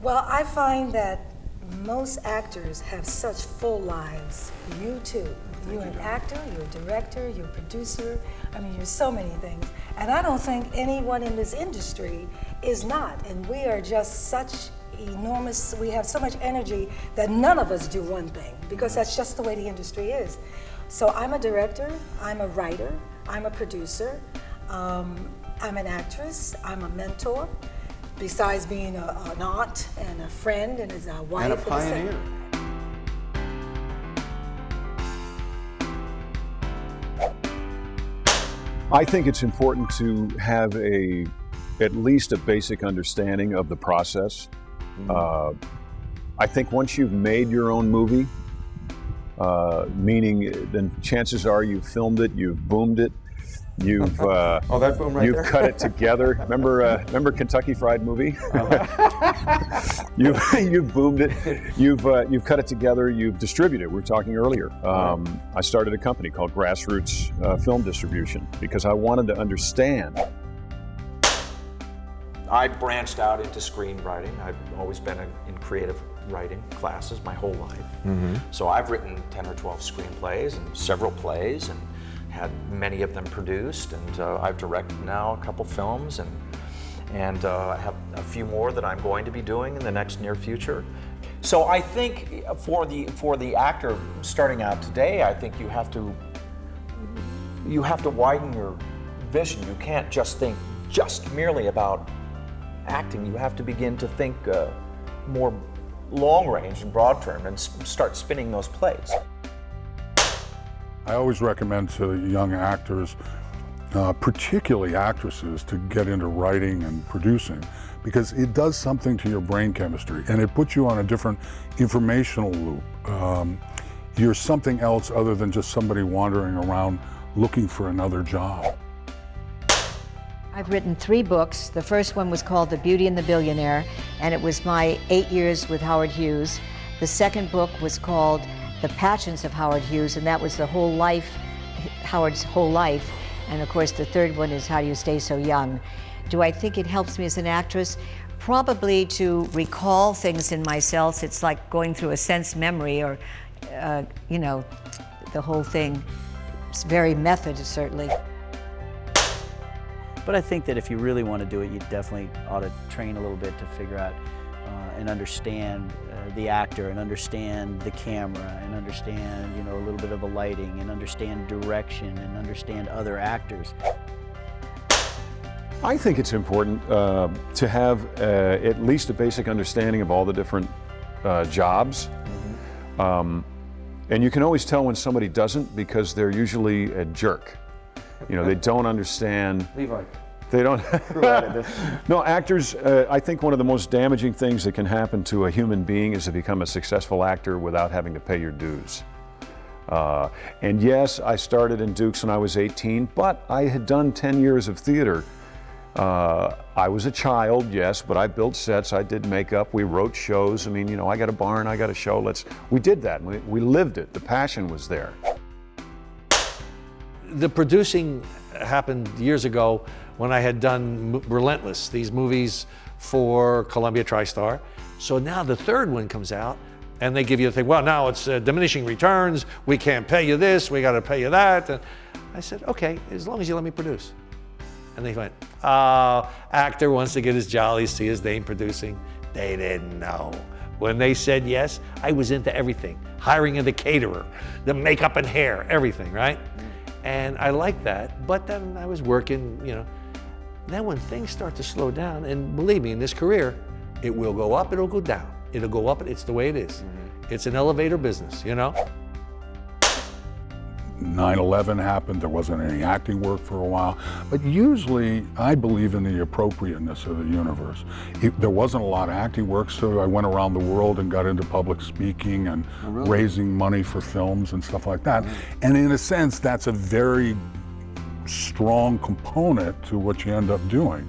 Well, I find that most actors have such full lives. You too. You're an actor, you're a director, you're a producer. I mean, you're so many things. And I don't think anyone in this industry is not. And we are just such enormous, we have so much energy that none of us do one thing, because that's just the way the industry is. So I'm a director, I'm a writer, I'm a producer, I'm an actress, I'm a mentor, besides being an aunt and a friend and as a wife. And a pioneer. I think it's important to have at least a basic understanding of the process. I think once you've made your own movie, meaning then chances are you've filmed it, you've boomed it, you've oh, that boom right you've there. cut it together. Remember Kentucky Fried Movie? You've boomed it. You've cut it together. You've distributed. We were talking earlier. I started a company called Grassroots Film Distribution because I wanted to understand. I branched out into screenwriting. I've always been in creative writing classes my whole life. So I've written 10 or 12 screenplays and several plays and had many of them produced, and I've directed now a couple films, and I have a few more that I'm going to be doing in the next near future. So I think for the actor starting out today, I think you have to widen your vision. You can't just think just merely about acting. You have to begin to think more long range and broad term and start spinning those plates. I always recommend to young actors, particularly actresses, to get into writing and producing because it does something to your brain chemistry and it puts you on a different informational loop. You're something else other than just somebody wandering around looking for another job. I've written 3 books. The first one was called The Beauty and the Billionaire, and it was my 8 years with Howard Hughes. The second book was called The Passions of Howard Hughes, and that was the whole life, Howard's whole life. And of course, the third one is How Do You Stay So Young? Do I think it helps me as an actress? Probably to recall things in myself. It's like going through a sense memory or, you know, the whole thing. It's very method, certainly. But I think that if you really want to do it, you definitely ought to train a little bit to figure out and understand the actor and understand the camera and understand, you know, a little bit of the lighting and understand direction and understand other actors. I think it's important to have at least a basic understanding of all the different jobs. And you can always tell when somebody doesn't because they're usually a jerk. You know, they don't understand. Levi. They don't. No, actors, I think one of the most damaging things that can happen to a human being is to become a successful actor without having to pay your dues. And yes, I started in Dukes when I was 18, but I had done 10 years of theater. I was a child, yes, but I built sets, I did makeup, we wrote shows. I mean, you know, I got a barn, I got a show, we did that, we lived it, the passion was there. The producing happened years ago when I had done Relentless, these movies for Columbia TriStar. So now the third one comes out and they give you the thing, well, now it's diminishing returns, we can't pay you this, we gotta pay you that. And I said, okay, as long as you let me produce. And they went, actor wants to get his jollies, see his name producing. They didn't know. When they said yes, I was into everything. Hiring of the caterer, the makeup and hair, everything, right? And I liked that, but then I was working, you know. Then when things start to slow down, and believe me, in this career, it will go up, it'll go down. It'll go up, it's the way it is. It's an elevator business, you know? 9/11 happened, there wasn't any acting work for a while, but usually I believe in the appropriateness of the universe. There wasn't a lot of acting work, so I went around the world and got into public speaking and raising money for films and stuff like that. And in a sense, that's a very strong component to what you end up doing.